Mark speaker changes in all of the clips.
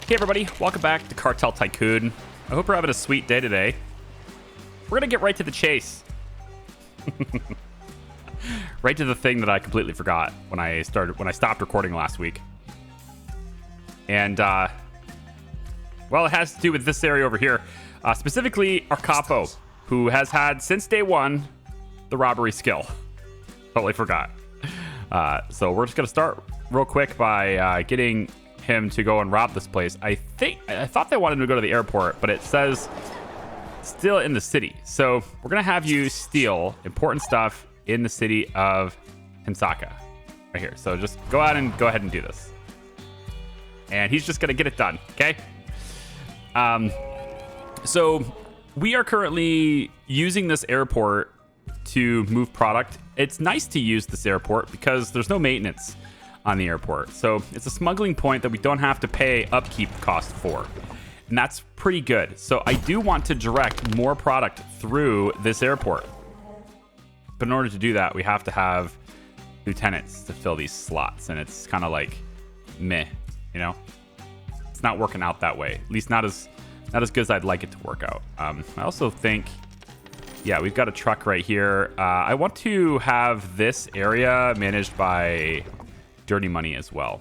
Speaker 1: Hey everybody, welcome back to Cartel Tycoon. I hope you're having a sweet day today. We're gonna get right to the chase. Right to the thing that I completely forgot when I stopped recording last week. And well, it has to do with this area over here. Specifically our capo, who has had since day one the robbery skill. Totally forgot. So we're just gonna start real quick by getting him to go and rob this place. I thought they wanted him to go to the airport, but it says still in the city. So we're gonna have you steal important stuff in the city of Hinsaka right here. So just go ahead and do this, and he's just gonna get it done. Okay. So we are currently using this airport to move product. It's nice to use this airport because there's no maintenance on the airport. So it's a smuggling point that we don't have to pay upkeep cost for. And that's pretty good. So I do want to direct more product through this airport. But in order to do that, we have to have lieutenants to fill these slots. And it's kind of like meh, you know? It's not working out that way. At least not as good as I'd like it to work out. I also think, yeah, we've got a truck right here. I want to have this area managed by dirty money as well.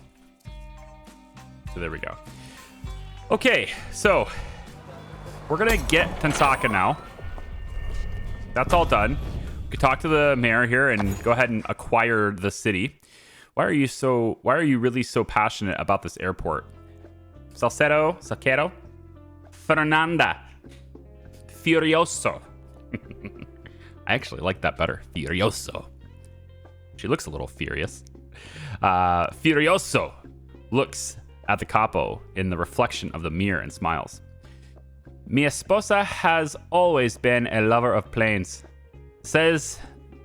Speaker 1: So there we go. Okay, so we're gonna get Hinsaka now. That's all done. We can talk to the mayor here and go ahead and acquire the city. Why are you really so passionate about this airport? Salcedo, Fernanda, Furioso. I actually like that better. Furioso. She looks a little furious. Furioso looks at the capo in the reflection of the mirror and smiles. Mi esposa has always been a lover of planes. Says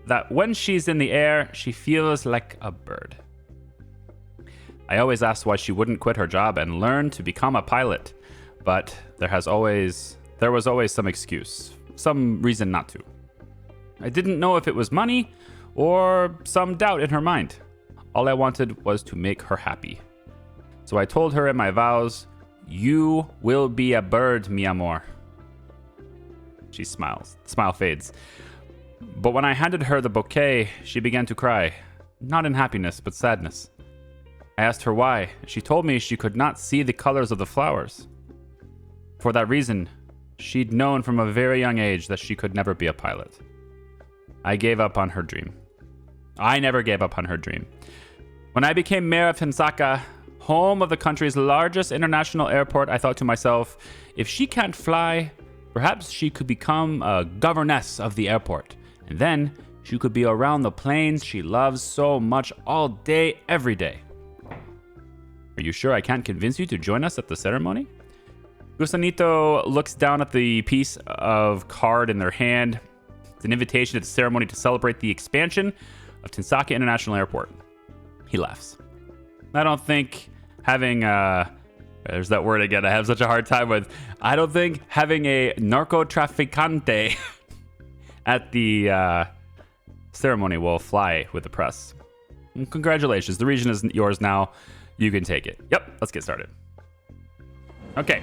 Speaker 1: that when she's in the air, she feels like a bird. I always asked why she wouldn't quit her job and learn to become a pilot, but there was always some excuse, some reason not to. I didn't know if it was money or some doubt in her mind. All I wanted was to make her happy. So I told her in my vows, "You will be a bird, mi amor." She smiles. The smile fades. But when I handed her the bouquet, she began to cry. Not in happiness, but sadness. I asked her why. She told me she could not see the colors of the flowers. For that reason, she'd known from a very young age that she could never be a pilot. I gave up on her dream. I never gave up on her dream. When I became mayor of Hinsaka, home of the country's largest international airport, I thought to myself, if she can't fly, perhaps she could become a governess of the airport. And then she could be around the planes she loves so much all day, every day. Are you sure I can't convince you to join us at the ceremony? Gusanito looks down at the piece of card in their hand. It's an invitation to the ceremony to celebrate the expansion of Hinsaka International Airport. He laughs. I don't think having there's that word again I have such a hard time with. I don't think having a narcotraficante at the ceremony will fly with the press. And congratulations, the region is yours now. You can take it. Yep, let's get started. Okay.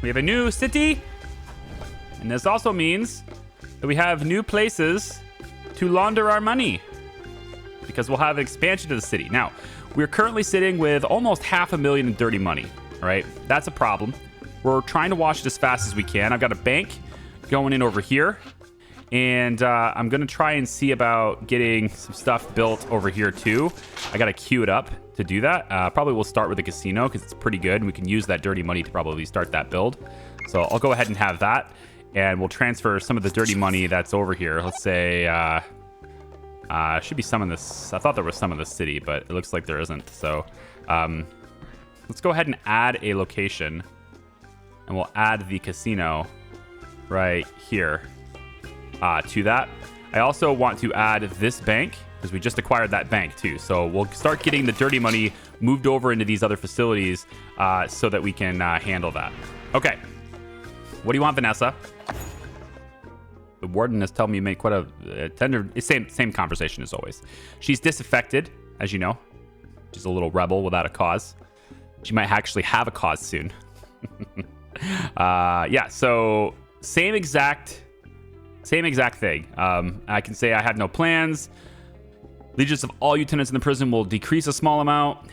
Speaker 1: We have a new city, and this also means that we have new places to launder our money, because we'll have an expansion to the city. Now, we're currently sitting with almost $500,000 in dirty money, all right? That's a problem. We're trying to wash it as fast as we can. I've got a bank going in over here, and I'm going to try and see about getting some stuff built over here too. I got to queue it up to do that. Probably we'll start with the casino because it's pretty good, and we can use that dirty money to probably start that build. So I'll go ahead and have that, and we'll transfer some of the dirty money that's over here. Let's say... should be some in this. I thought there was some in the city, but it looks like there isn't. So let's go ahead and add a location, and we'll add the casino right here to that. I also want to add this bank because we just acquired that bank too. So we'll start getting the dirty money moved over into these other facilities so that we can handle that. Okay. What do you want, Vanessa? The warden has told me you made quite a tender... Same conversation as always. She's disaffected, as you know. She's a little rebel without a cause. She might actually have a cause soon. Yeah, so same exact thing. I can say I have no plans. Allegiance of all lieutenants in the prison will decrease a small amount.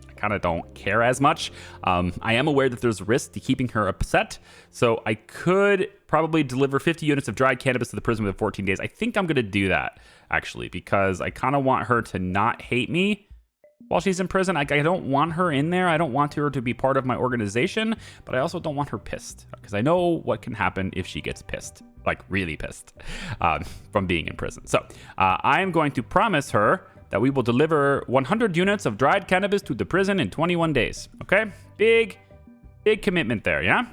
Speaker 1: I kind of don't care as much. I am aware that there's risk to keeping her upset, so I could probably deliver 50 units of dried cannabis to the prison within 14 days. I think I'm going to do that, actually, because I kind of want her to not hate me while she's in prison. I don't want her in there. I don't want her to be part of my organization, but I also don't want her pissed, because I know what can happen if she gets pissed, like really pissed, from being in prison. So I am going to promise her that we will deliver 100 units of dried cannabis to the prison in 21 days. Okay? Big commitment there, yeah?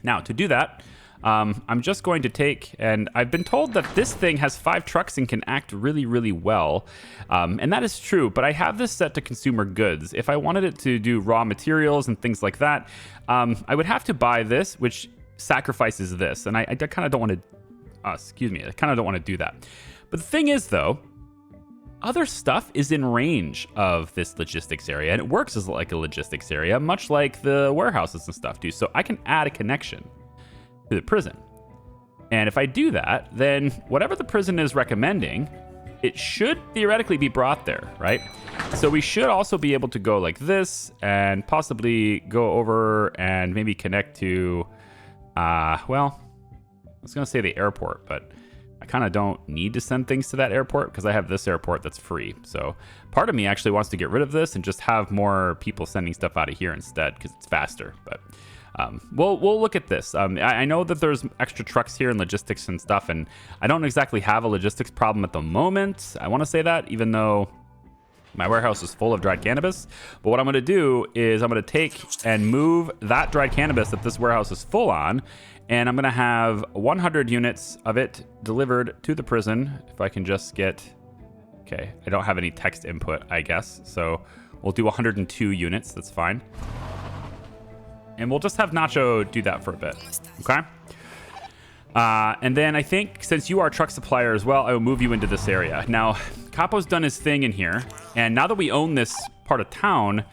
Speaker 1: Now, to do that, I'm just going to take, and I've been told that this thing has 5 trucks and can act really, really well. And that is true, but I have this set to consumer goods. If I wanted it to do raw materials and things like that, I would have to buy this, which sacrifices this. And I kind of don't want to, I kind of don't want to do that. But the thing is, though, other stuff is in range of this logistics area, and it works as like a logistics area, much like the warehouses and stuff do. So I can add a connection to the prison. And if I do that, then whatever the prison is recommending, it should theoretically be brought there, right? So we should also be able to go like this and possibly go over and maybe connect to, well, I was going to say the airport, but I kind of don't need to send things to that airport because I have this airport that's free. So part of me actually wants to get rid of this and just have more people sending stuff out of here instead because it's faster. But we'll look at this. I know that there's extra trucks here and logistics and stuff, and I don't exactly have a logistics problem at the moment. I want to say that, even though my warehouse is full of dried cannabis. But what I'm going to do is I'm going to take and move that dried cannabis that this warehouse is full on, and I'm going to have 100 units of it delivered to the prison. If I can just get... Okay, I don't have any text input, I guess. So we'll do 102 units. That's fine. And we'll just have Nacho do that for a bit. Okay? And then I think since you are a truck supplier as well, I will move you into this area. Now, Capo's done his thing in here. And now that we own this part of town,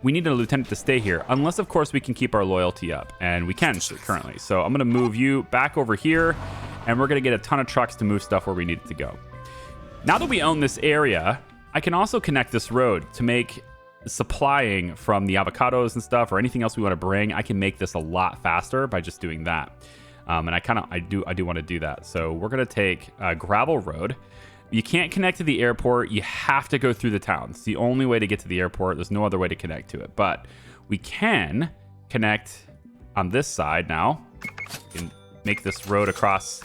Speaker 1: we need a lieutenant to stay here. Unless, of course, we can keep our loyalty up. And we can currently. So I'm going to move you back over here. And we're going to get a ton of trucks to move stuff where we need it to go. Now that we own this area, I can also connect this road to make supplying from the avocados and stuff or anything else we want to bring. I can make this a lot faster by just doing that. And I do want to do that. So we're going to take a gravel road. You can't connect to the airport. You have to go through the town. It's the only way to get to the airport. There's no other way to connect to it. But we can connect on this side now. We can make this road across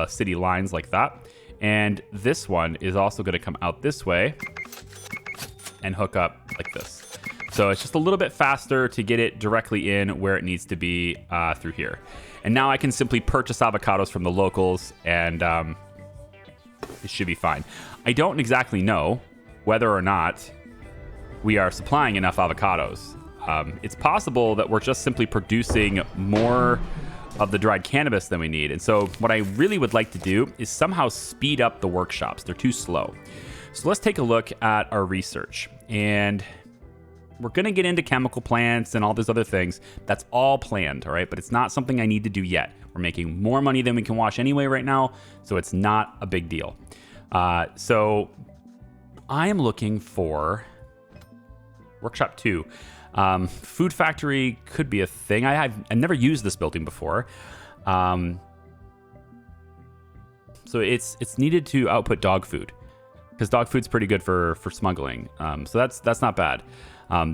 Speaker 1: city lines like that. And this one is also going to come out this way and hook up like this. So it's just a little bit faster to get it directly in where it needs to be through here. And now I can simply purchase avocados from the locals, and it should be fine. I don't exactly know whether or not we are supplying enough avocados. It's possible that we're just simply producing more of the dried cannabis than we need. And so what I really would like to do is somehow speed up the workshops. They're too slow. So let's take a look at our research. And we're going to get into chemical plants and all these other things. That's all planned, all right? But it's not something I need to do yet. We're making more money than we can wash anyway right now, so it's not a big deal. So I am looking for workshop 2. Food factory could be a thing. I've never used this building before. So it's needed to output dog food, because dog food's pretty good for smuggling. So that's not bad.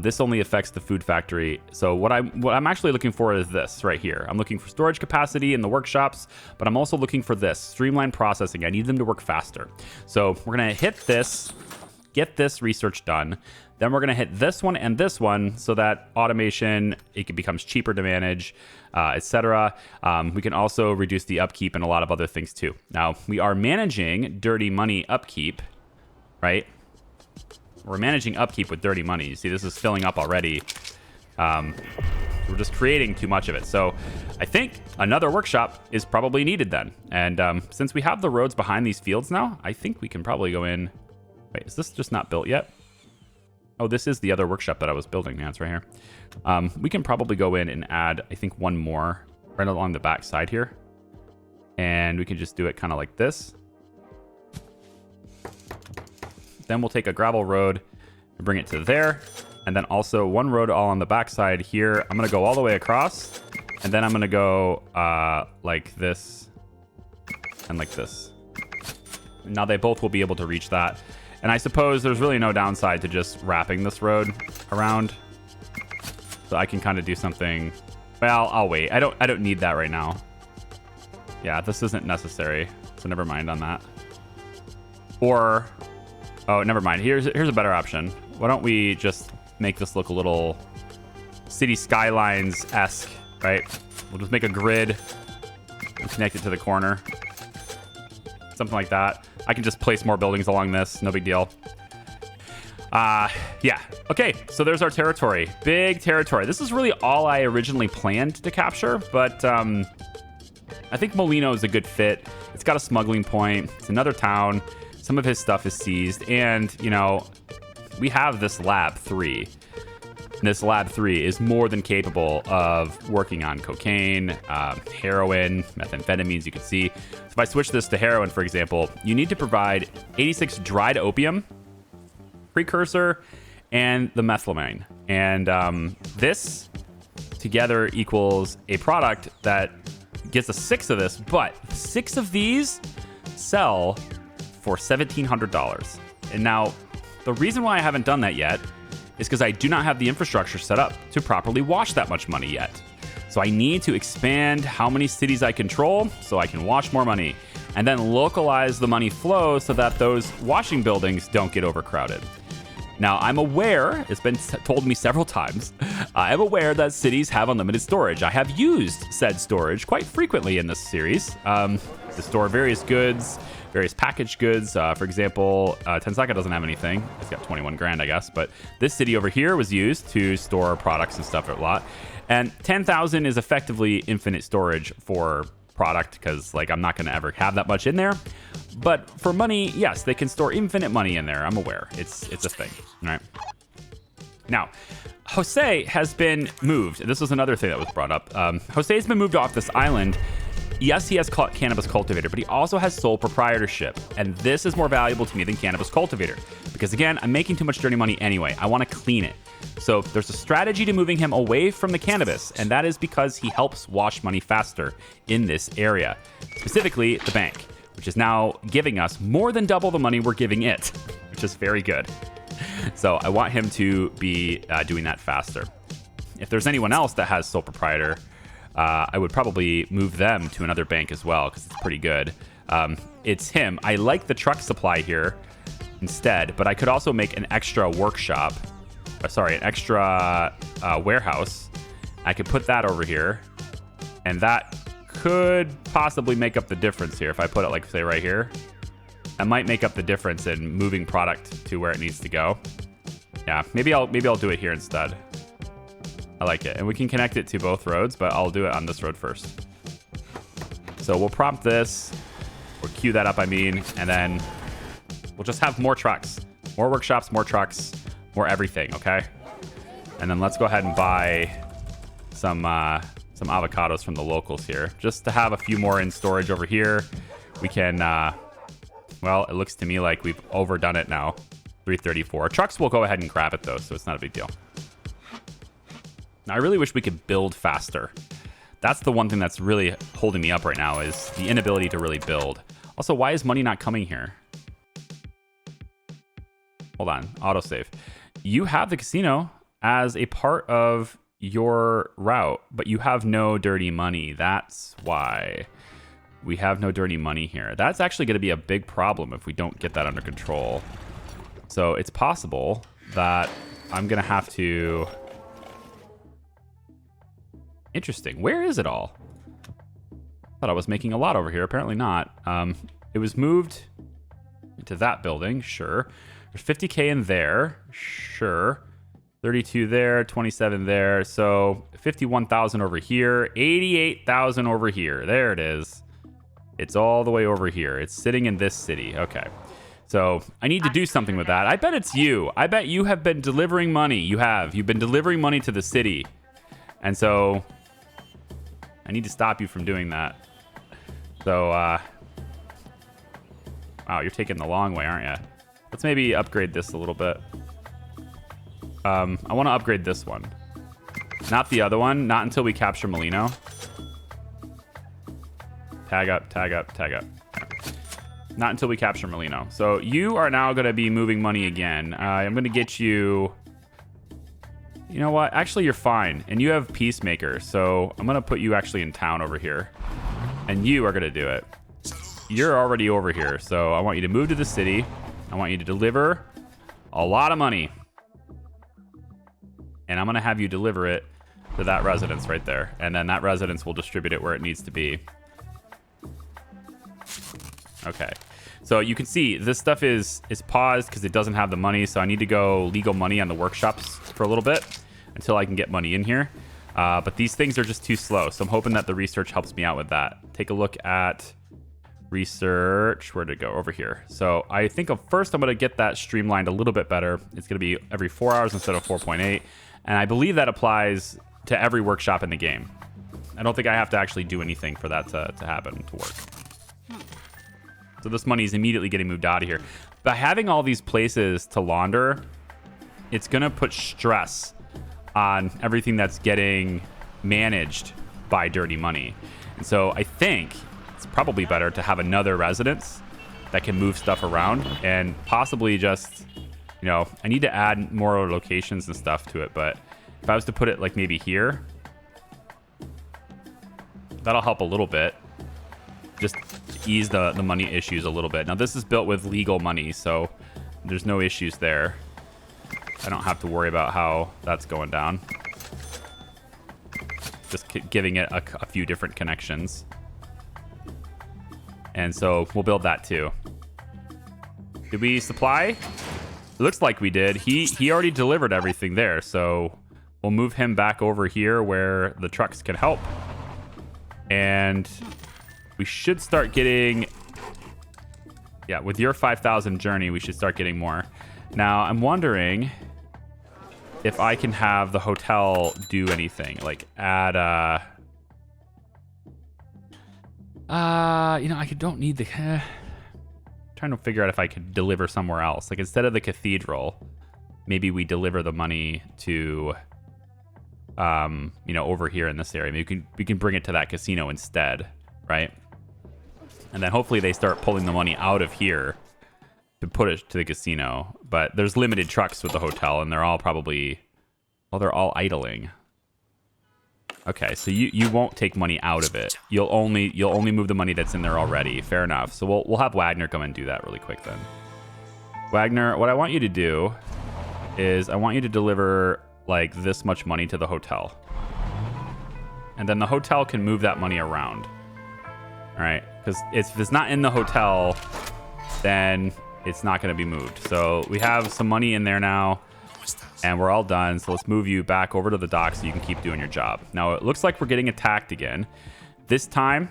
Speaker 1: This only affects the food factory. So what I'm actually looking for is this right here. I'm looking for storage capacity in the workshops, but I'm also looking for this streamlined processing. I need them to work faster. So we're gonna hit this, get this research done. Then we're gonna hit this one and this one so that automation, it becomes cheaper to manage, etc. We can also reduce the upkeep and a lot of other things too. Now we are managing dirty money upkeep, right? We're managing upkeep with dirty money. You see, this is filling up already. We're just creating too much of it. So I think another workshop is probably needed then. And since we have the roads behind these fields now, I think we can probably go in. Wait, is this just not built yet? Oh, this is the other workshop that I was building. Yeah, it's right here. We can probably go in and add, I think, one more right along the back side here. And we can just do it kind of like this. Then we'll take a gravel road and bring it to there. And then also one road all on the back side here. I'm going to go all the way across. And then I'm going to go like this and like this. Now they both will be able to reach that. And I suppose there's really no downside to just wrapping this road around. So I can kind of do something. Well, I'll wait. I don't need that right now. Yeah, this isn't necessary. So never mind on that. Or, oh, never mind. Here's a better option. Why don't we just make this look a little city skylines-esque, right? We'll just make a grid and connect it to the corner. Something like that. I can just place more buildings along this. No big deal. Yeah. Okay, so there's our territory. Big territory. This is really all I originally planned to capture, but I think Molino is a good fit. It's got a smuggling point. It's another town. Some of his stuff is seized. And, you know, we have this Lab 3. This Lab 3 is more than capable of working on cocaine, heroin, methamphetamines, you can see. So if I switch this to heroin, for example, you need to provide 86 dried opium, precursor, and the methamphetamine. And this together equals a product that gets a 6 of this, but 6 of these sell for $1,700. And now, the reason why I haven't done that yet is because I do not have the infrastructure set up to properly wash that much money yet. So I need to expand how many cities I control so I can wash more money, and then localize the money flow so that those washing buildings don't get overcrowded. Now, I'm aware, it's been told me several times, I'm aware that cities have unlimited storage. I have used said storage quite frequently in this series to store various goods, various packaged goods. For example, Tensaka doesn't have anything. It's got 21 grand, I guess. But this city over here was used to store products and stuff a lot. And 10,000 is effectively infinite storage for product because, like, I'm not going to ever have that much in there. But for money, yes, they can store infinite money in there. I'm aware. It's a thing. All right. Now, Jose has been moved. This was another thing that was brought up. Jose has been moved off this island. Yes, he has cannabis cultivator, but he also has sole proprietorship. And this is more valuable to me than cannabis cultivator. Because again, I'm making too much dirty money anyway. I want to clean it. So there's a strategy to moving him away from the cannabis. And that is because he helps wash money faster in this area. Specifically, the bank, which is now giving us more than double the money we're giving it, which is very good. So I want him to be doing that faster. If there's anyone else that has sole proprietor, I would probably move them to another bank as well because it's pretty good. It's him. I like the truck supply here instead, but I could also make an extra workshop. Sorry, an extra warehouse. I could put that over here, and that could possibly make up the difference here. If I put it, like, say, right here, that might make up the difference in moving product to where it needs to go. Yeah, maybe I'll do it here instead. I like it. And we can connect it to both roads, but I'll do it on this road first. So we'll prompt this, or queue that up, I mean, and then we'll just have more trucks, more workshops, more trucks, more everything, okay? And then let's go ahead and buy some avocados from the locals here, just to have a few more in storage over here. We can, well, it looks to me like we've overdone it now. 334. Trucks will go ahead and grab it, though, so it's not a big deal. Now, I really wish we could build faster. That's the one thing that's really holding me up right now, is the inability to really build. Also, why is money not coming here? Hold on, autosave. You have the casino as a part of your route, but you have no dirty money. That's why we have no dirty money here. That's actually going to be a big problem if we don't get that under control. So it's possible that I'm going to have to... Interesting. Where is it all? Thought I was making a lot over here. Apparently not. It was moved into that building. Sure. There's 50K in there. Sure. 32 there. 27 there. So 51,000 over here. 88,000 over here. There it is. It's all the way over here. It's sitting in this city. Okay. So I need to do something with that. I bet it's you. I bet you have been delivering money. You've been delivering money to the city. And so I need to stop you from doing that. So, wow, you're taking the long way, aren't you? Let's maybe upgrade this a little bit. I want to upgrade this one. Not the other one. Not until we capture Molino. Tag up, tag up, tag up. Not until we capture Molino. So you are now going to be moving money again. I'm going to get you... You know what? Actually, you're fine. And you have Peacemaker. So I'm going to put you actually in town over here. And you are going to do it. You're already over here. So I want you to move to the city. I want you to deliver a lot of money. And I'm going to have you deliver it to that residence right there. And then that residence will distribute it where it needs to be. Okay. So you can see this stuff is paused because it doesn't have the money. So I need to go legal money on the workshops for a little bit until I can get money in here. But these things are just too slow. So I'm hoping that the research helps me out with that. Take a look at research. Where'd it go? Over here. So I think first I'm going to get that streamlined a little bit better. It's going to be every 4 hours instead of 4.8. And I believe that applies to every workshop in the game. I don't think I have to actually do anything for that to happen, to work. So this money is immediately getting moved out of here. By having all these places to launder, it's going to put stress on everything that's getting managed by dirty money. And so I think it's probably better to have another residence that can move stuff around and possibly just, you know, I need to add more locations and stuff to it. But if I was to put it like maybe here, that'll help a little bit. Just ease the money issues a little bit. Now this is built with legal money, so there's no issues there. I don't have to worry about how that's going down. Just giving it a few different connections. And so we'll build that too. Did we supply? It looks like we did. He already delivered everything there, so we'll move him back over here where the trucks can help. And we should start getting... Yeah, with your 5,000 journey, we should start getting more. Now, I'm wondering if I can have the hotel do anything. Like, add... you know, I don't need the... trying to figure out if I could deliver somewhere else. Like, instead of the cathedral, maybe we deliver the money to... you know, over here in this area. Maybe we can bring it to that casino instead, right? And then hopefully they start pulling the money out of here to put it to the casino. But there's limited trucks with the hotel, and they're all probably... Well, they're all idling. Okay, so you won't take money out of it. You'll only move the money that's in there already. Fair enough. So we'll have Wagner come and do that really quick then. Wagner, what I want you to do is I want you to deliver like this much money to the hotel. And then the hotel can move that money around. All right, because if it's not in the hotel, then it's not going to be moved. So we have some money in there now, and we're all done. So let's move you back over to the dock so you can keep doing your job. Now, it looks like we're getting attacked again. This time,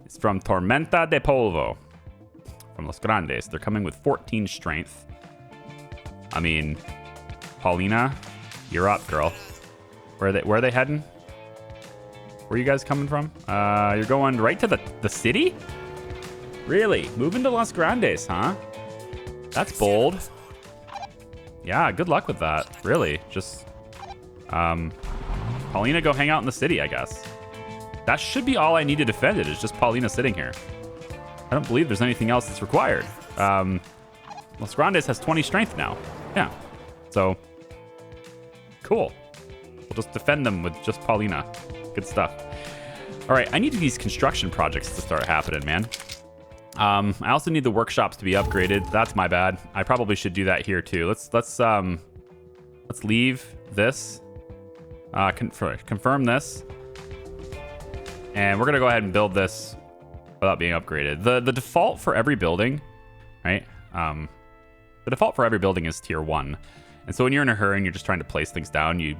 Speaker 1: it's from Tormenta de Polvo, from Los Grandes. They're coming with 14 strength. I mean, Paulina, you're up, girl. Where are they heading? Where are you guys coming from? You're going right to the city? Really? Moving to Los Grandes, huh? That's bold. Yeah, good luck with that. Really. Just, Paulina, go hang out in the city, I guess. That should be all I need to defend it, is just Paulina sitting here. I don't believe there's anything else that's required. Los Grandes has 20 strength now. Yeah. So, cool. We'll just defend them with just Paulina. Good stuff. All right, I need these construction projects to start happening, man. I also need the workshops to be upgraded. That's my bad. I probably should do that here too. Let's leave this. Confirm this, and we're gonna go ahead and build this without being upgraded. The default for every building, right? The default for every building is tier 1, and so when you're in a hurry and you're just trying to place things down, you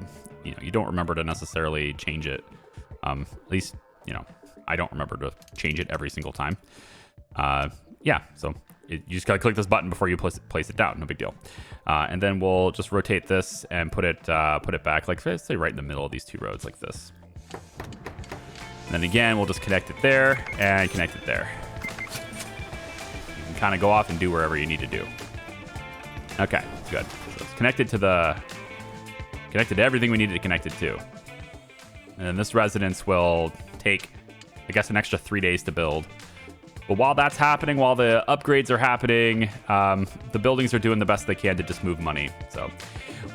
Speaker 1: don't remember to necessarily change it. At least, I don't remember to change it every single time. yeah, so you just gotta click this button before you place it down. No big deal. And then we'll just rotate this and put it back, like say right in the middle of these two roads like this. And then again, we'll just connect it there and connect it there. You can kind of go off and do wherever you need to do. Okay, good. So it's connected to everything we needed to connect it to. And then this residence will take, I guess, an extra 3 days to build. But while that's happening, while the upgrades are happening, the buildings are doing the best they can to just move money. So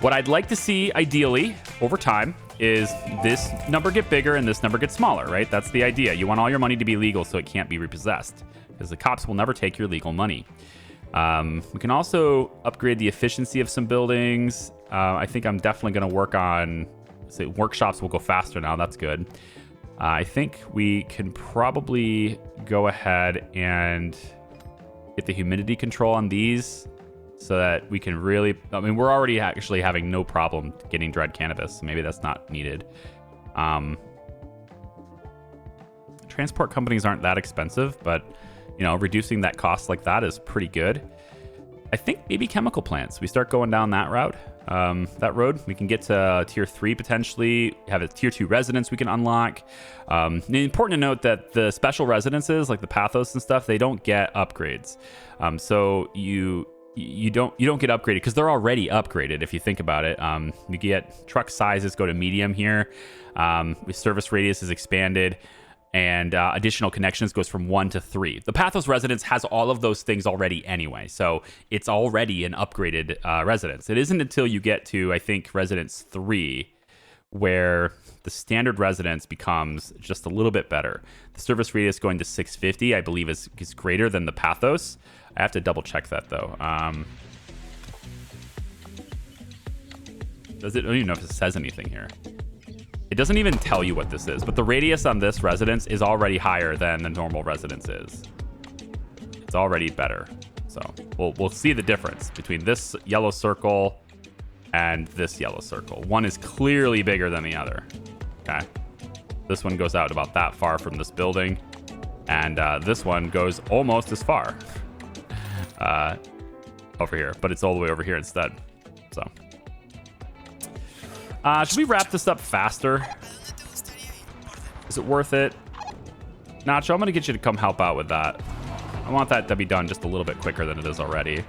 Speaker 1: what I'd like to see, ideally, over time, is this number get bigger and this number get smaller, right? That's the idea. You want all your money to be legal so it can't be repossessed, because the cops will never take your legal money. We can also upgrade the efficiency of some buildings. I think I'm definitely going to work on, say, workshops will go faster now. That's good. I think we can probably go ahead and get the humidity control on these so that we can really, I mean, we're already actually having no problem getting dried cannabis. So maybe that's not needed. Transport companies aren't that expensive, but you know, reducing that cost like that is pretty good. I think maybe chemical plants. We start going down that route. That road, we can get to tier 3 potentially, have a tier 2 residence we can unlock. Important to note that the special residences like the pathos and stuff, they don't get upgrades. So you don't get upgraded because they're already upgraded. If you think about it, you get truck sizes go to medium here. Service radius is expanded. And additional connections goes from 1 to 3. The Pathos residence has all of those things already anyway, so it's already an upgraded residence. It isn't until you get to, I think, residence 3 where the standard residence becomes just a little bit better. The service radius going to 650, I believe, is greater than the Pathos. I have to double check that though. I don't even know if it says anything here. It doesn't even tell you what this is, but the radius on this residence is already higher than the normal residence is. It's already better. So we'll see the difference between this yellow circle and this yellow circle. One is clearly bigger than the other. Okay. This one goes out about that far from this building. And this one goes almost as far over here, but it's all the way over here instead. So. Should we wrap this up faster? Is it worth it? Nacho, I'm going to get you to come help out with that. I want that to be done just a little bit quicker than it is already.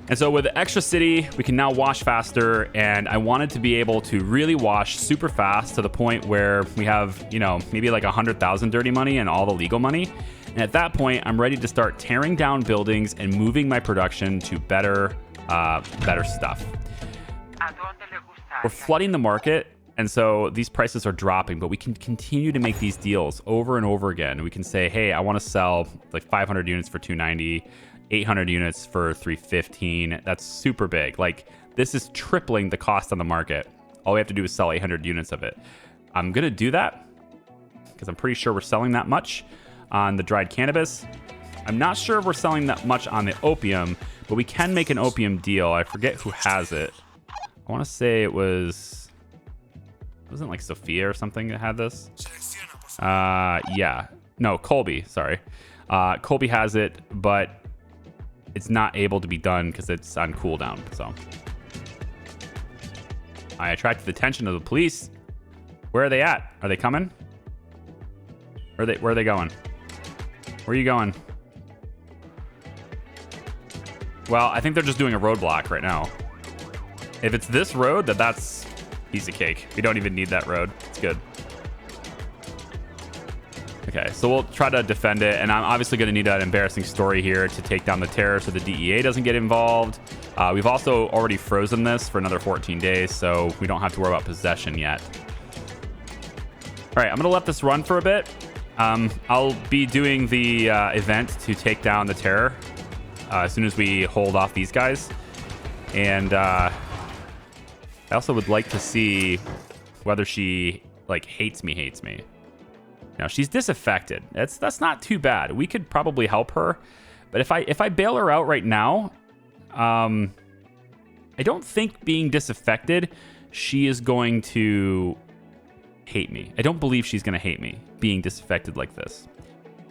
Speaker 1: And so with the extra city, we can now wash faster. And I wanted to be able to really wash super fast to the point where we have, you know, maybe like 100,000 dirty money and all the legal money. And at that point, I'm ready to start tearing down buildings and moving my production to better stuff. We're flooding the market, and so these prices are dropping, but we can continue to make these deals over and over again. We can say, hey, I want to sell like 500 units for 290, 800 units for 315. That's super big. Like, this is tripling the cost on the market. All we have to do is sell 800 units of it. I'm going to do that because I'm pretty sure we're selling that much on the dried cannabis. I'm not sure if we're selling that much on the opium, but we can make an opium deal. I forget who has it. I want to say it wasn't like Sophia or something that had this. Yeah. No, Colby, sorry. Colby has it, but it's not able to be done because it's on cooldown. So I attracted the attention of the police. Where are they at? Are they coming? Where are they going? Where are you going? Well, I think they're just doing a roadblock right now. If it's this road, that's piece of cake. We don't even need that road. It's good. Okay, so we'll try to defend it, and I'm obviously going to need an embarrassing story here to take down the terror so the DEA doesn't get involved. We've also already frozen this for another 14 days, so we don't have to worry about possession yet. All right, I'm going to let this run for a bit. I'll be doing the event to take down the terror as soon as we hold off these guys. And I also would like to see whether she like hates me. Now she's disaffected. That's not too bad. We could probably help her, but if I bail her out right now, I don't think being disaffected, she is going to hate me. I don't believe she's going to hate me being disaffected like this.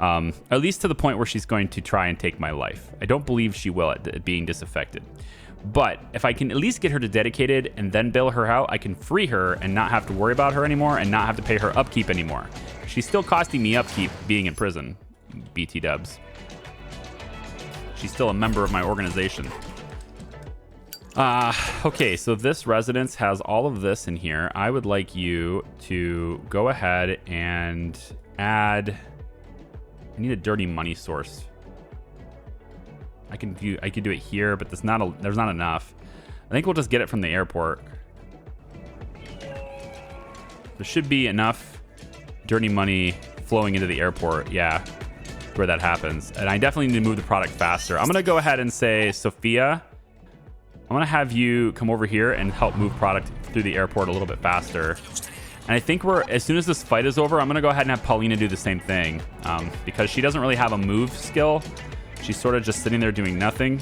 Speaker 1: At least to the point where she's going to try and take my life. I don't believe she will at being disaffected. But if I can at least get her to dedicated and then bail her out, I can free her and not have to worry about her anymore and not have to pay her upkeep anymore. She's still costing me upkeep being in prison, BT dubs. She's still a member of my organization. Okay, so this residence has all of this in here. I would like you to go ahead and add... I need a dirty money source. I could do it here, but there's not enough. I think we'll just get it from the airport. There should be enough dirty money flowing into the airport. Yeah, where that happens. And I definitely need to move the product faster. I'm gonna go ahead and say, Sophia, I'm gonna have you come over here and help move product through the airport a little bit faster. And I think as soon as this fight is over, I'm gonna go ahead and have Paulina do the same thing, because she doesn't really have a move skill. She's sort of just sitting there doing nothing.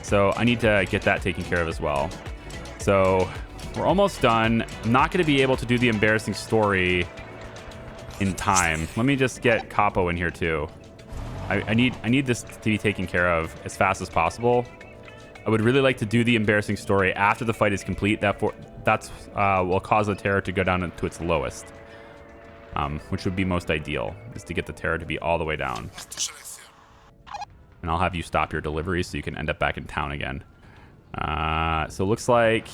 Speaker 1: So I need to get that taken care of as well. So we're almost done. I'm not going to be able to do the embarrassing story in time. Let me just get Capo in here too. I need this to be taken care of as fast as possible. I would really like to do the embarrassing story after the fight is complete. That's will cause the terror to go down to its lowest, which would be most ideal, is to get the terror to be all the way down. And I'll have you stop your delivery so you can end up back in town again. So looks like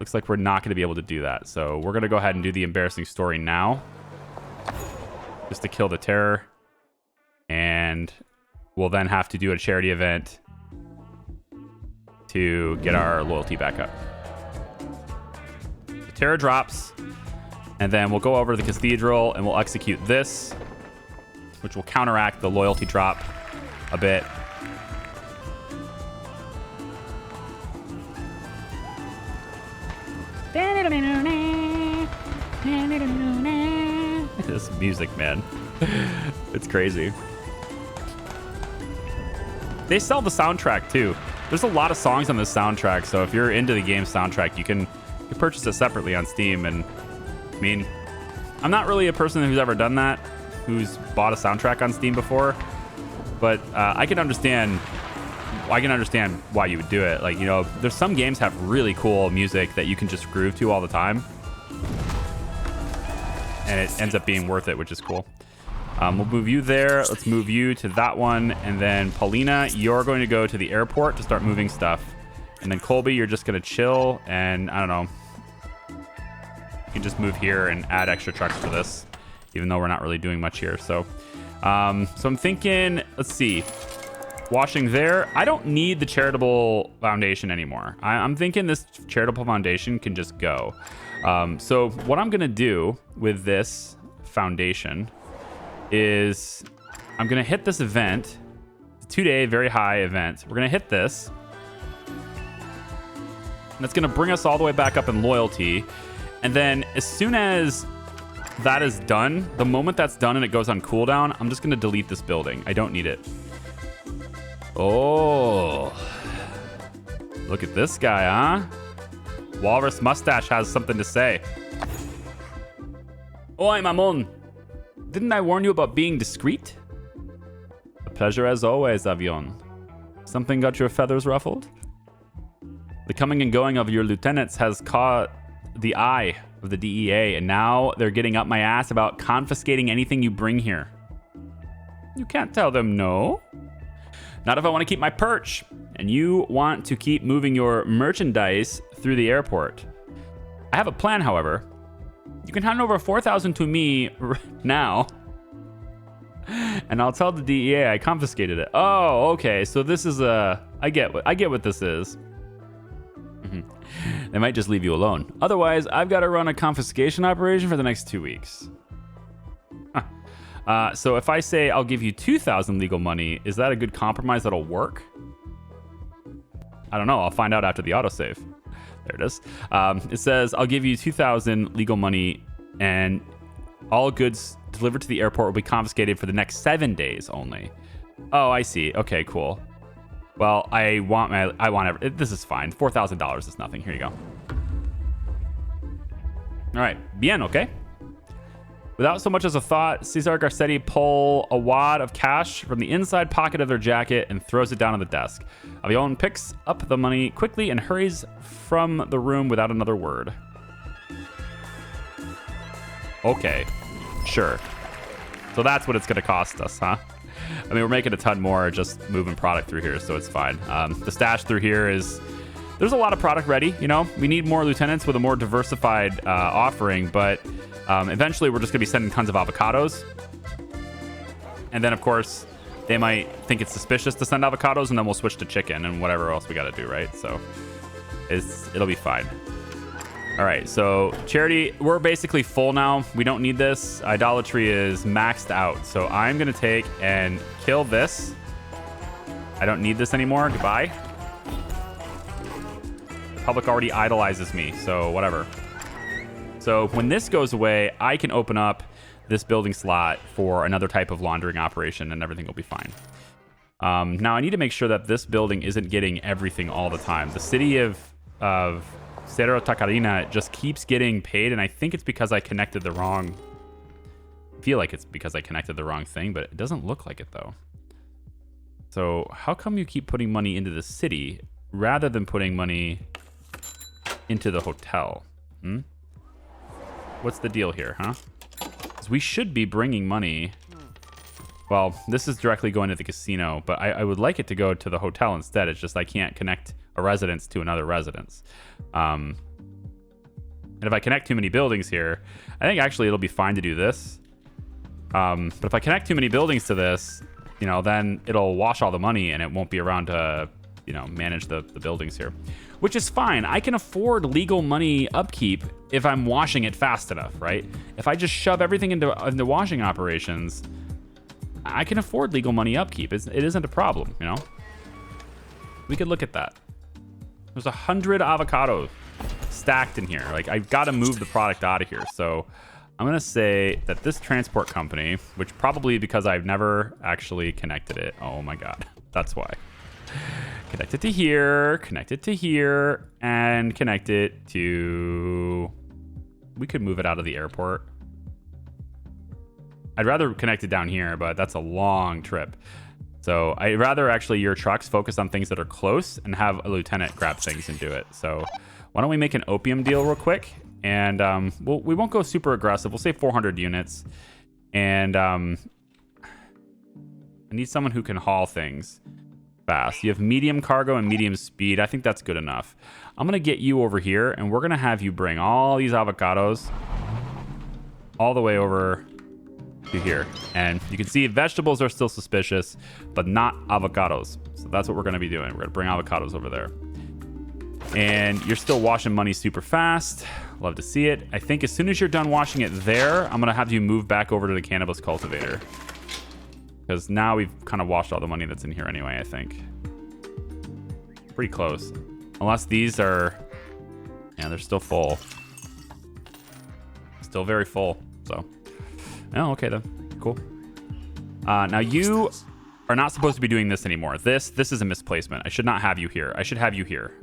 Speaker 1: we're not going to be able to do that. So we're going to go ahead and do the embarrassing story now, just to kill the terror. And we'll then have to do a charity event to get our loyalty back up. The terror drops, and then we'll go over to the cathedral and we'll execute this, which will counteract the loyalty drop a bit. This music, man. It's crazy. They sell the soundtrack too. There's a lot of songs on this soundtrack, so if you're into the game soundtrack, you can purchase it separately on Steam. And I mean, I'm not really a person who's ever done that, who's bought a soundtrack on Steam before, but I can understand why you would do it. Like, you know, there's some games have really cool music that you can just groove to all the time, and it ends up being worth it, which is cool. We'll move you there. Let's move you to that one, and then Paulina, you're going to go to the airport to start moving stuff, and then Colby, you're just going to chill, and I don't know, you can just move here and add extra trucks for this, even though we're not really doing much here. So I'm thinking, let's see, washing there. I don't need the charitable foundation anymore. I'm thinking this charitable foundation can just go. So what I'm gonna do with this foundation is I'm gonna hit this event, 2-day very high event. We're gonna hit this, and it's gonna bring us all the way back up in loyalty. And then as soon as that is done, the moment that's done and it goes on cooldown, I'm just going to delete this building. I don't need it. Oh, look at this guy, huh? Walrus Mustache has something to say. Oi, Mamon. Didn't I warn you about being discreet? A pleasure as always, Avion. Something got your feathers ruffled? The coming and going of your lieutenants has caught the eye of the DEA, and now they're getting up my ass about confiscating anything you bring here. You can't tell them no. Not if I want to keep my perch, and you want to keep moving your merchandise through the airport. I have a plan, however. You can hand over 4,000 to me now, and I'll tell the DEA I confiscated it. Oh, okay. So this is I get what this is. They might just leave you alone. Otherwise, I've got to run a confiscation operation for the next 2 weeks. So if I say I'll give you 2,000 legal money, is that a good compromise that'll work? I don't know. I'll find out after the autosave. There it is. It says I'll give you 2,000 legal money, and all goods delivered to the airport will be confiscated for the next 7 days only. Oh, I see. Okay, cool. Well, this is fine. $4,000 is nothing. Here you go. All right. Bien, okay? Without so much as a thought, Cesar Garcetti pull a wad of cash from the inside pocket of their jacket and throws it down on the desk. Avion picks up the money quickly and hurries from the room without another word. Okay, sure. So that's what it's going to cost us, huh? I mean, we're making a ton more just moving product through here, so it's fine. The stash through here is... There's a lot of product ready, you know? We need more lieutenants with a more diversified offering, but eventually we're just going to be sending tons of avocados. And then, of course, they might think it's suspicious to send avocados, and then we'll switch to chicken and whatever else we got to do, right? So it'll be fine. All right, so charity, we're basically full now. We don't need this. Idolatry is maxed out. So I'm going to take and kill this. I don't need this anymore. Goodbye. The public already idolizes me, so whatever. So when this goes away, I can open up this building slot for another type of laundering operation and everything will be fine. Now I need to make sure that this building isn't getting everything all the time. The city of Cerro Tacarina just keeps getting paid, and I think it's because I connected the wrong... I feel like it's because I connected the wrong thing, but it doesn't look like it, though. So how come you keep putting money into the city rather than putting money into the hotel? What's the deal here, huh? 'Cause we should be bringing money... Well, this is directly going to the casino, but I would like it to go to the hotel instead. It's just I can't connect a residence to another residence. And if I connect too many buildings here, I think actually it'll be fine to do this. But if I connect too many buildings to this, you know, then it'll wash all the money and it won't be around to, you know, manage the buildings here. Which is fine. I can afford legal money upkeep if I'm washing it fast enough, right? If I just shove everything into washing operations... I can afford legal money upkeep. It isn't a problem, you know? We could look at that. There's 100 avocados stacked in here. Like, I've got to move the product out of here. So I'm going to say that this transport company, which probably because I've never actually connected it. Oh my God. That's why. Connect it to here, connect it to here, and connect it to... We could move it out of the airport. I'd rather connect it down here, but that's a long trip. So I'd rather actually your trucks focus on things that are close and have a lieutenant grab things and do it. So why don't we make an opium deal real quick? And we won't go super aggressive. We'll say 400 units. And I need someone who can haul things fast. You have medium cargo and medium speed. I think that's good enough. I'm going to get you over here, and we're going to have you bring all these avocados all the way over to here. And you can see vegetables are still suspicious, but not avocados. So that's what we're going to be doing. We're going to bring avocados over there. And you're still washing money super fast. Love to see it. I think as soon as you're done washing it there, I'm going to have you move back over to the cannabis cultivator. Because now we've kind of washed all the money that's in here anyway, I think. Pretty close. Unless these are... Yeah, they're still full. Still very full, so... Oh, okay then. Cool. Now you are not supposed to be doing this anymore. This is a misplacement. I should not have you here. I should have you here.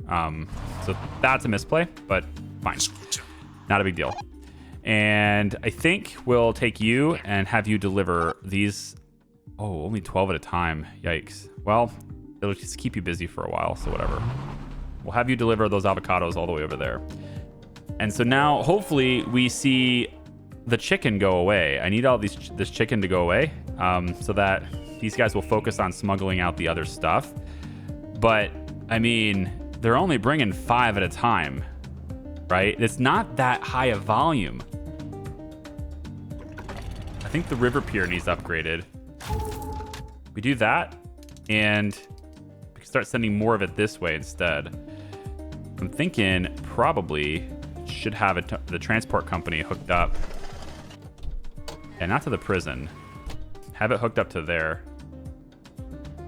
Speaker 1: So that's a misplay, but fine. Not a big deal. And I think we'll take you and have you deliver these. Oh, only 12 at a time. Yikes. Well, it'll just keep you busy for a while, so whatever. We'll have you deliver those avocados all the way over there. And so now, hopefully, we see the chicken go away. I need all this chicken to go away so that these guys will focus on smuggling out the other stuff. But, I mean, they're only bringing 5 at a time, right? It's not that high a volume. I think the river pier needs upgraded. We do that, and we can start sending more of it this way instead. I'm thinking probably should have the transport company hooked up. Yeah, not to the prison. Have it hooked up to there.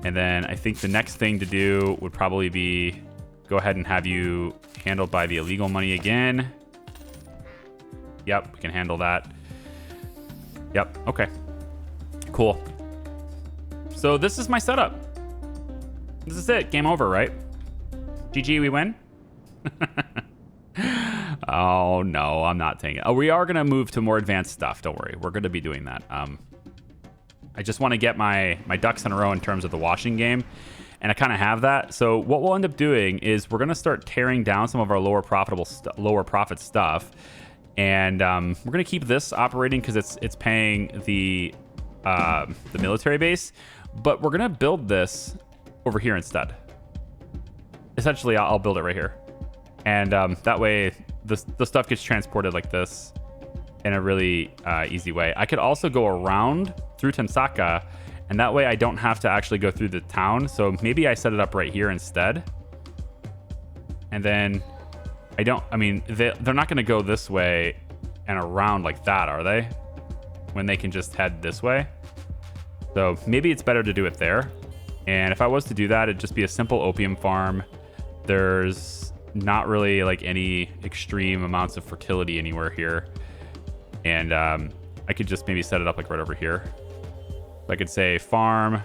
Speaker 1: And then I think the next thing to do would probably be go ahead and have you handled by the illegal money again. Yep, we can handle that. Yep, okay. Cool. So this is my setup. This is it. Game over, right? GG, we win. Oh, no, I'm not taking it. Oh, we are going to move to more advanced stuff. Don't worry. We're going to be doing that. I just want to get my ducks in a row in terms of the washing game. And I kind of have that. So what we'll end up doing is we're going to start tearing down some of our lower profit stuff. And we're going to keep this operating because it's paying the military base. But we're going to build this over here instead. Essentially, I'll build it right here. And that way, the stuff gets transported like this in a really easy way. I could also go around through Tensaka, and that way I don't have to actually go through the town. So maybe I set it up right here instead. And then they're not going to go this way and around like that, are they? When they can just head this way. So maybe it's better to do it there. And if I was to do that, it'd just be a simple opium farm. There's not really like any extreme amounts of fertility anywhere here. And I could just maybe set it up like right over here. So I could say farm,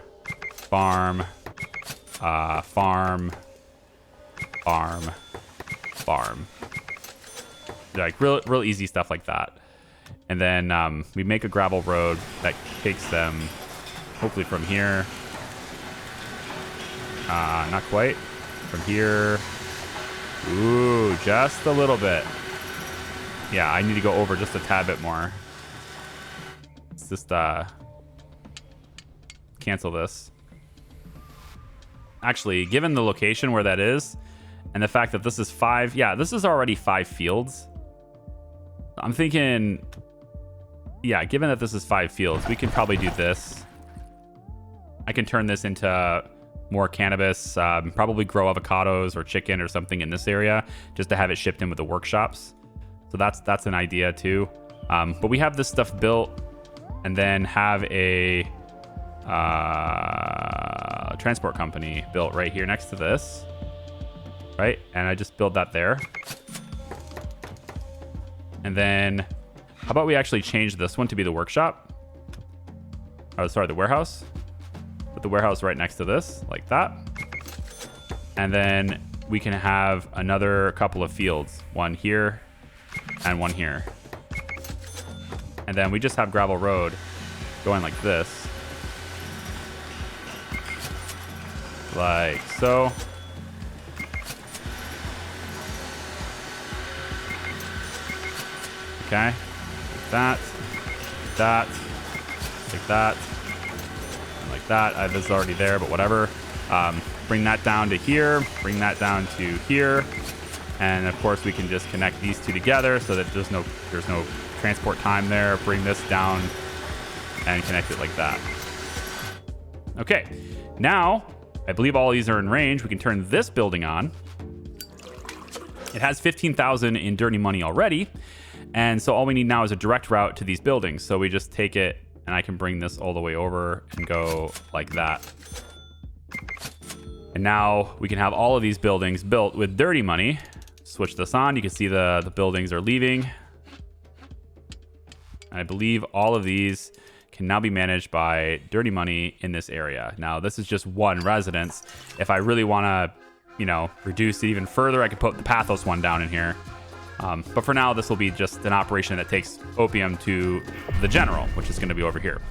Speaker 1: farm, farm, farm, farm. Like real easy stuff like that. And then we make a gravel road that takes them hopefully from here. Not quite. From here. Ooh, just a little bit. Yeah, I need to go over just a tad bit more. Let's just cancel this. Actually, given the location where that is, and the fact that this is 5, yeah, this is already 5 fields. I'm thinking, yeah, given that this is 5 fields, we can probably do this. I can turn this into more cannabis, probably grow avocados or chicken or something in this area, just to have it shipped in with the workshops. So that's an idea too. But we have this stuff built, and then have a transport company built right here next to this, right? And I just build that there. And then how about we actually change this one to be the workshop? Oh, sorry, the warehouse. Put the warehouse right next to this, like that. And then we can have another couple of fields, one here and one here. And then we just have gravel road going like this. Like so. Okay. Like that. That. Like that. And like that. This is already there, but whatever. Bring that down to here. Bring that down to here. And of course we can just connect these two together so that there's no transport time there. Bring this down and connect it like that. Okay, now I believe all these are in range. We can turn this building on. It has 15,000 in dirty money already. And so all we need now is a direct route to these buildings. So we just take it, and I can bring this all the way over and go like that. And now we can have all of these buildings built with dirty money. Switch this on. You can see the buildings are leaving. I believe all of these can now be managed by dirty money in this area. Now, this is just one residence. If I really want to, reduce it even further, I could put the Pathos one down in here. But for now, this will be just an operation that takes opium to the general, which is going to be over here.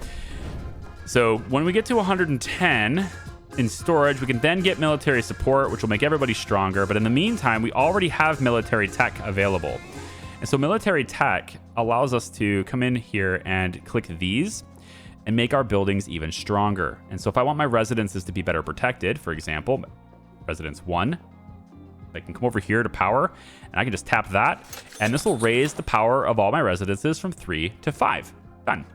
Speaker 1: So when we get to 110 in storage, we can then get military support, which will make everybody stronger. But in the meantime, we already have military tech available. And so military tech allows us to come in here and click these and make our buildings even stronger. And so if I want my residences to be better protected, for example, residence 1, I can come over here to power, and I can just tap that, and this will raise the power of all my residences from 3 to 5. Done.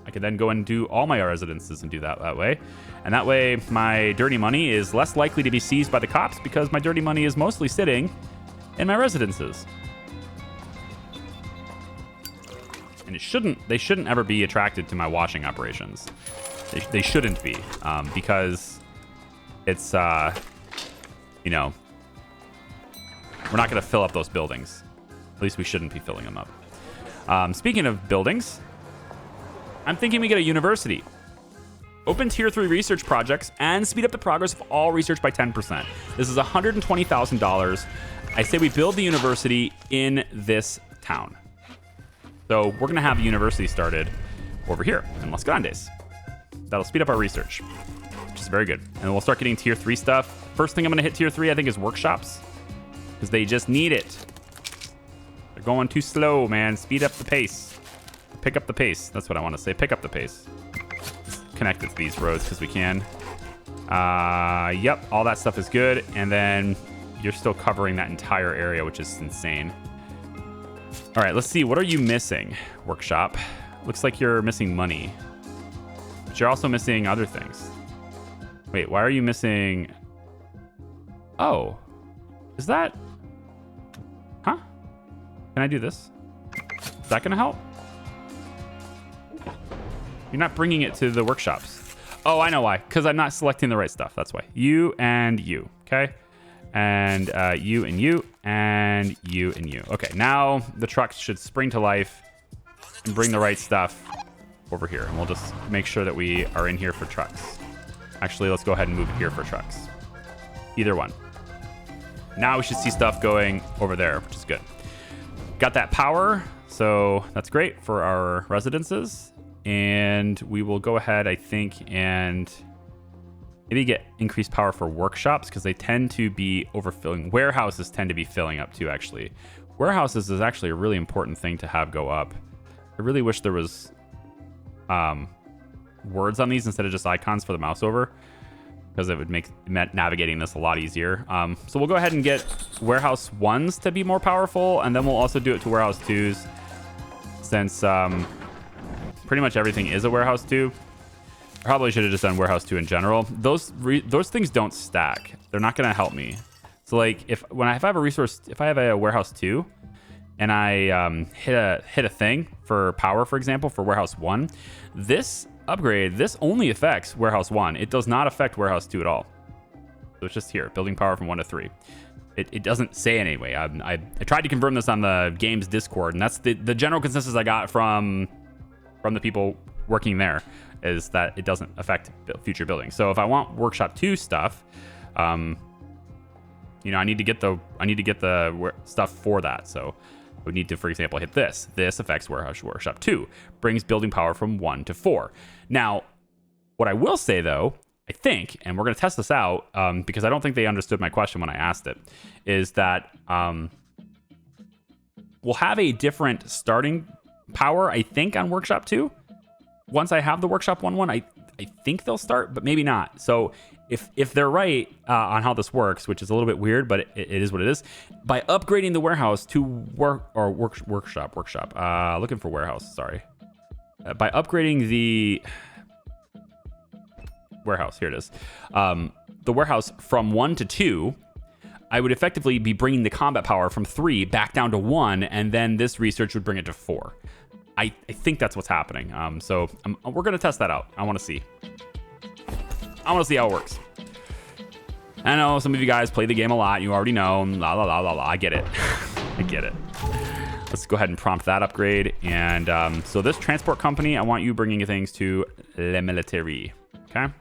Speaker 1: I can then go and do all my residences and do that way. And that way, my dirty money is less likely to be seized by the cops because my dirty money is mostly sitting in my residences. And they shouldn't ever be attracted to my washing operations. They shouldn't be, because it's, we're not going to fill up those buildings. At least we shouldn't be filling them up. Speaking of buildings, I'm thinking we get a university. Open tier 3 research projects and speed up the progress of all research by 10%. This is $120,000 I say we build the university in this town. So we're going to have the university started over here in Los Grandes. That'll speed up our research, which is very good. And then we'll start getting tier 3 stuff. First thing I'm going to hit tier 3, I think, is workshops, because they just need it. They're going too slow, man. Speed up the pace. Pick up the pace. That's what I want to say. Pick up the pace. Let's connect it to these roads because we can. Yep, all that stuff is good. And then you're still covering that entire area, which is insane. All right, let's see. What are you missing, workshop? Looks like you're missing money. But you're also missing other things. Wait, why are you missing... Oh. Is that... Huh? Can I do this? Is that going to help? You're not bringing it to the workshops. Oh, I know why. Because I'm not selecting the right stuff. That's why. You and you. Okay? And you and you. And you and you. Okay, now the trucks should spring to life and bring the right stuff over here. And we'll just make sure that we are in here for trucks. Actually, let's go ahead and move it here for trucks. Either one. Now we should see stuff going over there, which is good. Got that power, so that's great for our residences. And we will go ahead, I think, and maybe get increased power for workshops, because they tend to be overfilling. Warehouses tend to be filling up too, actually. Warehouses is actually a really important thing to have go up. I really wish there was words on these instead of just icons for the mouse over, because it would make navigating this a lot easier. So we'll go ahead and get warehouse 1s to be more powerful, and then we'll also do it to warehouse 2s, since pretty much everything is a warehouse 2. I probably should have just done warehouse 2 in general. Those things don't stack. They're not going to help me. So like if I have a warehouse 2 and I hit a thing for power, for example, for warehouse 1, this upgrade, this only affects warehouse 1. It does not affect warehouse 2 at all. So it's just here, building power from 1 to 3. It doesn't say anyway. I tried to confirm this on the game's Discord, and that's the general consensus I got from the people working there, is that it doesn't affect future building. So if I want workshop 2 stuff, I need to get the stuff for that. So I would need to, for example, hit this. This affects workshop 2, brings building power from 1 to 4. Now, what I will say though, I think, and we're going to test this out, because I don't think they understood my question when I asked it, is that we'll have a different starting power, I think, on workshop 2. Once I have the workshop 1, I think they'll start, but maybe not. So if they're right on how this works, which is a little bit weird, but it is what it is, by upgrading the warehouse to workshop, looking for warehouse, sorry. By upgrading the warehouse, here it is, the warehouse from 1 to 2, I would effectively be bringing the combat power from 3 back down to 1, and then this research would bring it to 4. I think that's what's happening. So we're going to test that out. I want to see how it works. I know some of you guys play the game a lot. You already know. La, la, la, la, la. I get it. I get it. Let's go ahead and prompt that upgrade. And so this transport company, I want you bringing things to Le Military. Okay?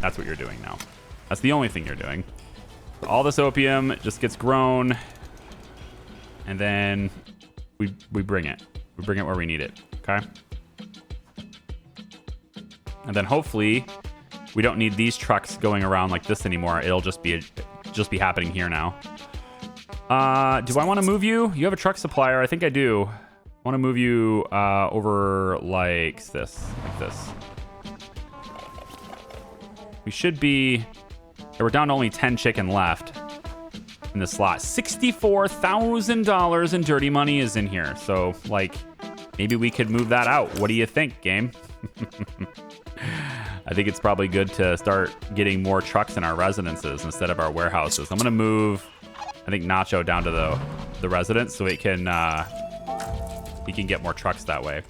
Speaker 1: That's what you're doing now. That's the only thing you're doing. All this opium just gets grown. And then we bring it. We bring it where we need it, okay? And then hopefully we don't need these trucks going around like this anymore. It'll just be happening here now. Do I want to move you? You have a truck supplier. I think I do. I want to move you over like this. We should be... We're down to only 10 chicken left in the slot. $64,000 in dirty money is in here. So, like, maybe we could move that out. What do you think, game? I think it's probably good to start getting more trucks in our residences instead of our warehouses. I'm going to move, I think, Nacho down to the residence so he can get more trucks that way.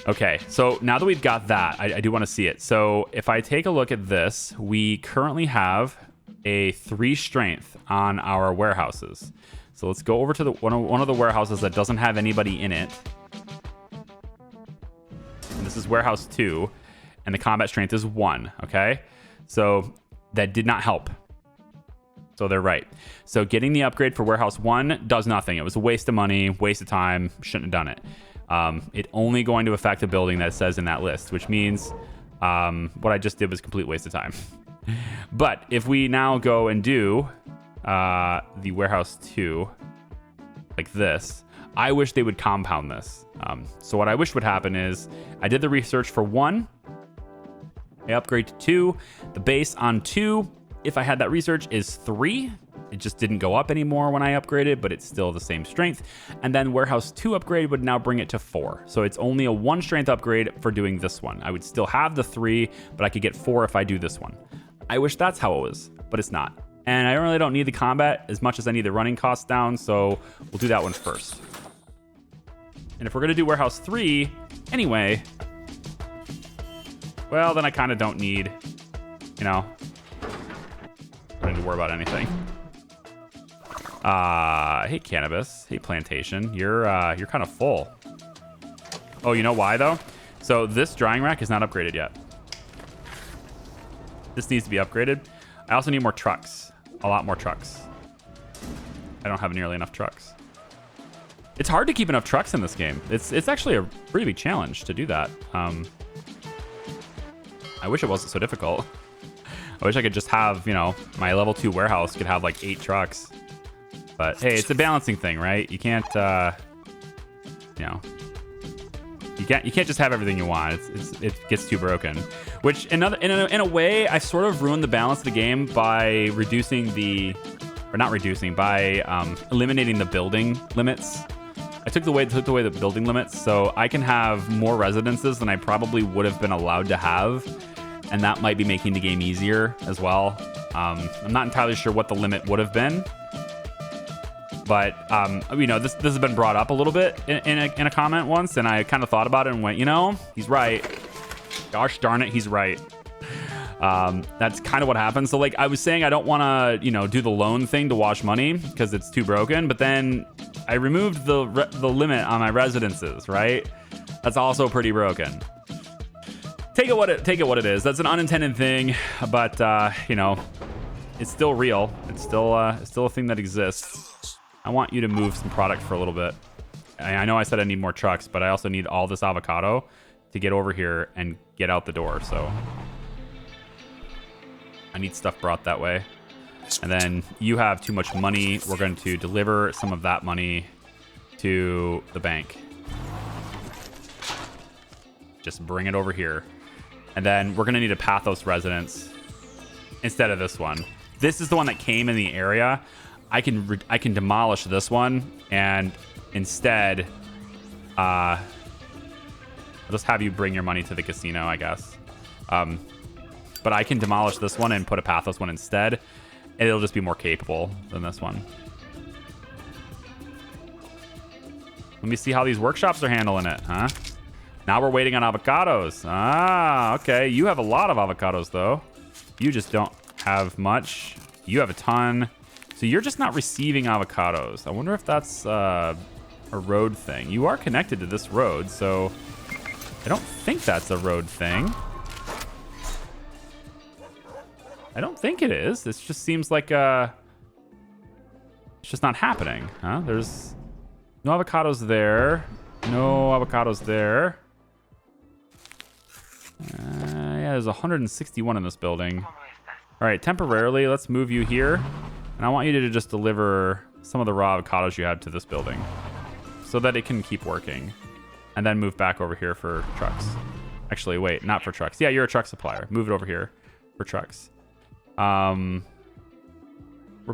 Speaker 1: Okay, so now that we've got that, I do want to see it. So if I take a look at this, we currently have a 3 strength on our warehouses. So let's go over to one of the warehouses that doesn't have anybody in it. And this is warehouse 2, and the combat strength is 1, okay? So that did not help. So they're right. So getting the upgrade for warehouse 1 does nothing. It was a waste of money, waste of time. Shouldn't have done it. It only going to affect the building that says in that list, which means what I just did was a complete waste of time. But if we now go and do the warehouse 2 like this, I wish they would compound this. So what I wish would happen is I did the research for 1. I upgrade to 2. The base on 2, if I had that research, is 3. It just didn't go up anymore when I upgraded, but it's still the same strength. And then warehouse 2 upgrade would now bring it to 4. So it's only a 1 strength upgrade for doing this one. I would still have the 3, but I could get 4 if I do this one. I wish that's how it was, but it's not. And I really don't need the combat as much as I need the running costs down, so we'll do that one first. And if we're going to do warehouse 3 anyway, well, then I kind of don't need, you know, I don't need to worry about anything. I hate cannabis. Hate plantation. You're kind of full. Oh, you know why though? So this drying rack is not upgraded yet. This needs to be upgraded. I also need more trucks. A lot more trucks. I don't have nearly enough trucks. It's hard to keep enough trucks in this game. It's actually a pretty big challenge to do that. I wish it wasn't so difficult. I wish I could just have, you know, my level 2 warehouse could have like 8 trucks. But hey, it's a balancing thing, right? You can't, you know, you can't just have everything you want. It gets too broken. Which in a way, I sort of ruined the balance of the game by eliminating the building limits. I took away the building limits, so I can have more residences than I probably would have been allowed to have, and that might be making the game easier as well. I'm not entirely sure what the limit would have been. But, you know, this has been brought up a little bit in a comment once, and I kind of thought about it and went, you know, he's right. Gosh darn it, he's right. That's kind of what happened. So, like, I was saying I don't want to, you know, do the loan thing to wash money because it's too broken, but then I removed the limit on my residences, right? That's also pretty broken. Take it what it is. That's an unintended thing, but, you know, it's still real. It's still a thing that exists. I want you to move some product for a little bit. I know I said I need more trucks, but I also need all this avocado to get over here and get out the door. So I need stuff brought that way. And then you have too much money. We're going to deliver some of that money to the bank. Just bring it over here. And then we're going to need a Pathos residence instead of this one. This is the one that came in the area. I can demolish this one and instead I'll just have you bring your money to the casino, I guess. But I can demolish this one and put a Pathos one instead. And it'll just be more capable than this one. Let me see how these workshops are handling it, huh? Now we're waiting on avocados. Ah, okay. You have a lot of avocados, though. You just don't have much. You have a ton. So you're just not receiving avocados. I wonder if that's a road thing. You are connected to this road, so I don't think that's a road thing. I don't think it is. This just seems like it's just not happening, huh? There's no avocados there. No avocados there. Yeah, there's 161 in this building. All right, temporarily, let's move you here. And I want you to just deliver some of the raw avocados you had to this building so that it can keep working. And then move back over here for trucks. Actually, wait, not for trucks. Yeah, you're a truck supplier. Move it over here for trucks. We're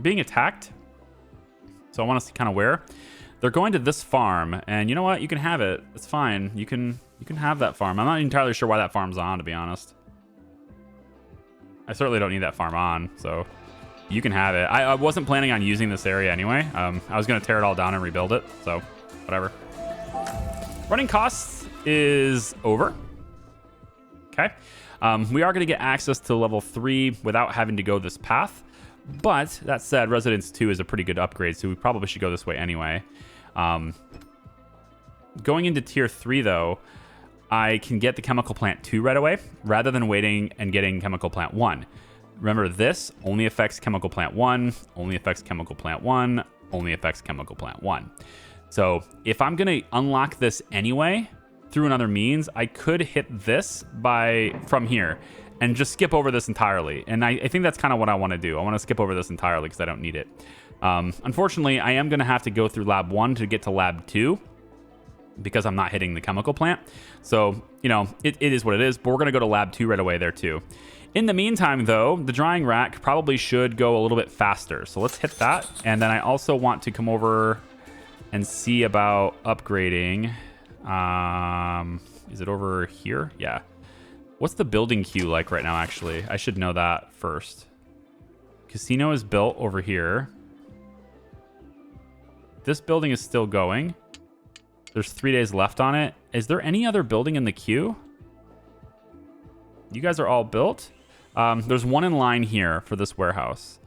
Speaker 1: being attacked. So I want to see kind of where. They're going to this farm. And you know what? You can have it. It's fine. You can have that farm. I'm not entirely sure why that farm's on, to be honest. I certainly don't need that farm on, so you can have it. I wasn't planning on using this area anyway. I was going to tear it all down and rebuild it, so whatever. Running costs is over. Okay. We are going to get access to level 3 without having to go this path. But that said, Residence 2 is a pretty good upgrade, so we probably should go this way anyway. Going into Tier 3, though, I can get the Chemical Plant 2 right away, rather than waiting and getting Chemical Plant 1. remember this only affects chemical plant 1, only affects chemical plant 1, only affects chemical plant 1. So if I'm going to unlock this anyway through another means, I could hit this from here and just skip over this entirely. And I think that's kind of what I want to do. I want to skip over this entirely because I don't need it. Unfortunately, I am going to have to go through lab 1 to get to lab 2 because I'm not hitting the chemical plant. So, you know, it is what it is, but we're going to go to lab 2 right away there too. In the meantime, though, the drying rack probably should go a little bit faster. So let's hit that. And then I also want to come over and see about upgrading. Is it over here? Yeah. What's the building queue like right now, actually? I should know that first. Casino is built over here. This building is still going. There's 3 days left on it. Is there any other building in the queue? You guys are all built? There's one in line here for this warehouse.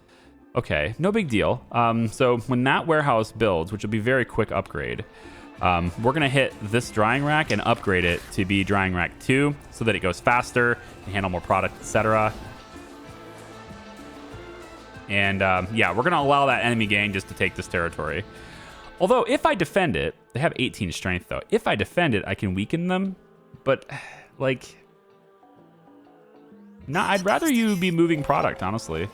Speaker 1: Okay, no big deal. So when that warehouse builds, which will be a very quick upgrade, we're going to hit this drying rack and upgrade it to be drying rack 2 so that it goes faster, can handle more product, etc. And yeah, we're going to allow that enemy gang just to take this territory. Although if I defend it, they have 18 strength though. If I defend it, I can weaken them. But like, I'd rather you be moving product, honestly.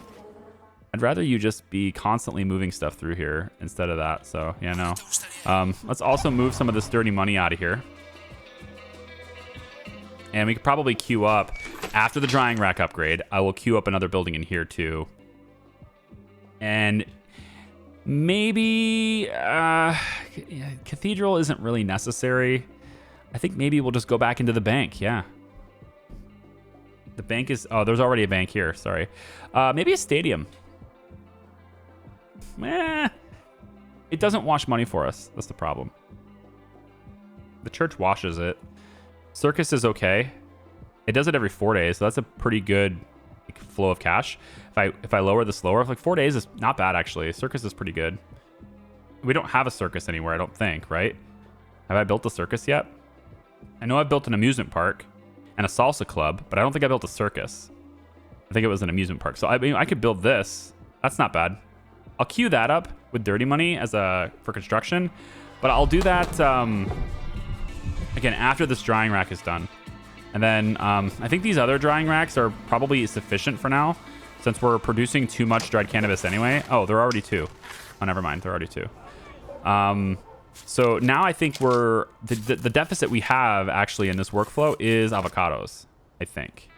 Speaker 1: I'd rather you just be constantly moving stuff through here instead of that. So yeah, no. Let's also move some of this dirty money out of here. And we could probably queue up after the drying rack upgrade. I will queue up another building in here too. And maybe cathedral isn't really necessary. I think maybe we'll just go back into the bank. Yeah. The bank is... Oh, there's already a bank here. Sorry. Maybe a stadium. It doesn't wash money for us. That's the problem. The church washes it. Circus is okay. It does it every 4 days, so that's a pretty good flow of cash. If I lower this lower, like 4 days is not bad actually. Circus is pretty good. We don't have a circus anywhere, I don't think, right? Have I built a circus yet? I know I built an amusement park and a salsa club, but I don't think I built a circus. I think it was an amusement park. So I mean, I could build this. That's not bad. I'll queue that up with dirty money for construction, but I'll do that again after this drying rack is done. And then I think these other drying racks are probably sufficient for now, since we're producing too much dried cannabis anyway. Oh, they're already 2. Oh, never mind. They're already 2. So now I think the deficit we have actually in this workflow is avocados, I think.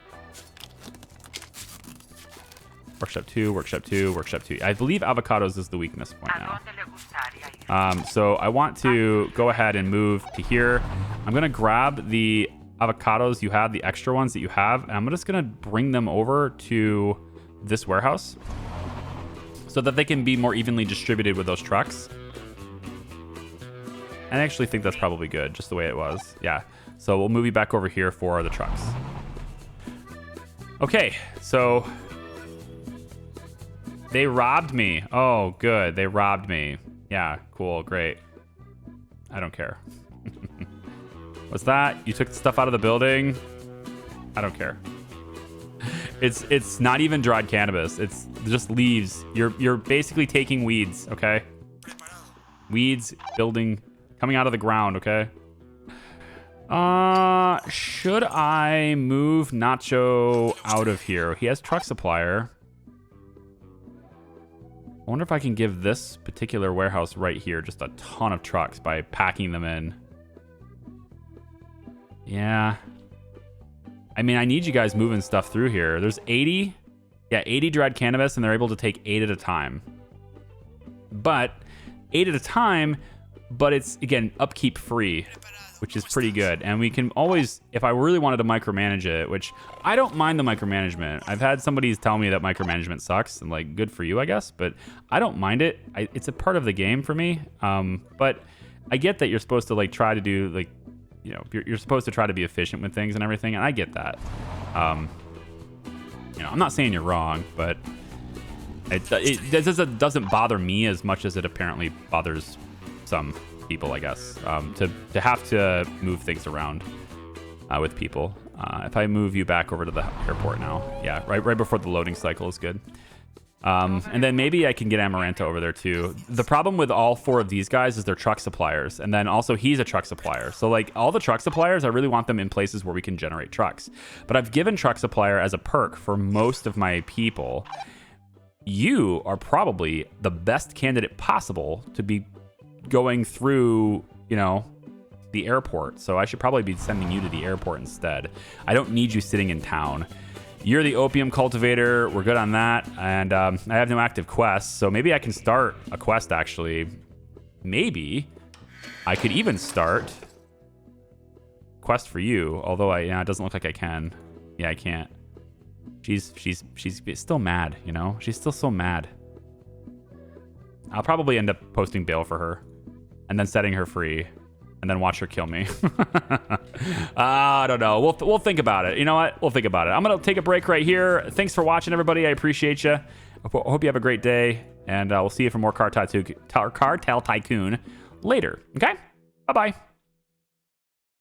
Speaker 1: Workshop 2, workshop 2, workshop 2. I believe avocados is the weakness point now. So I want to go ahead and move to here. I'm going to grab the avocados you have, the extra ones that you have, and I'm just going to bring them over to this warehouse so that they can be more evenly distributed with those trucks. And I actually think that's probably good, just the way it was. Yeah. So we'll move you back over here for the trucks. Okay, so they robbed me. Oh, good. They robbed me. Yeah, cool, great. I don't care. What's that? You took the stuff out of the building? I don't care. It's not even dried cannabis. It's just leaves. You're basically taking weeds, okay? Weeds building coming out of the ground, okay? Should I move Nacho out of here? He has truck supplier. I wonder if I can give this particular warehouse right here just a ton of trucks by packing them in. Yeah. I mean, I need you guys moving stuff through here. There's 80. Yeah, 80 dried cannabis, and they're able to take 8 at a time. But 8 at a time, but it's, again, upkeep free, which is pretty good. And we can always, if I really wanted to micromanage it, which I don't mind the micromanagement. I've had somebody tell me that micromanagement sucks, and like, good for you, I guess. But I don't mind it. It's a part of the game for me. But I get that you're supposed to like try to do like, you know, you're supposed to try to be efficient with things and everything, and I get that. You know, I'm not saying you're wrong, but it doesn't bother me as much as it apparently bothers some people, I guess, to have to move things around with people. If I move you back over to the airport now. Yeah, right before the loading cycle is good. And then maybe I can get Amaranta over there too. The problem with all 4 of these guys is they're truck suppliers. And then also he's a truck supplier. So like all the truck suppliers, I really want them in places where we can generate trucks. But I've given truck supplier as a perk for most of my people. You are probably the best candidate possible to be going through, you know, the airport. So I should probably be sending you to the airport instead. I don't need you sitting in town. You're the opium cultivator. We're good on that. And I have no active quests. So maybe I can start a quest, actually. Maybe I could even start quest for you. Although it doesn't look like I can. Yeah, I can't. She's still mad, you know? She's still so mad. I'll probably end up posting bail for her. And then setting her free. And then watch her kill me. I don't know. We'll think about it. You know what? We'll think about it. I'm going to take a break right here. Thanks for watching, everybody. I appreciate you. I hope you have a great day. And we'll see you for more Cartel Tycoon later. Okay? Bye-bye.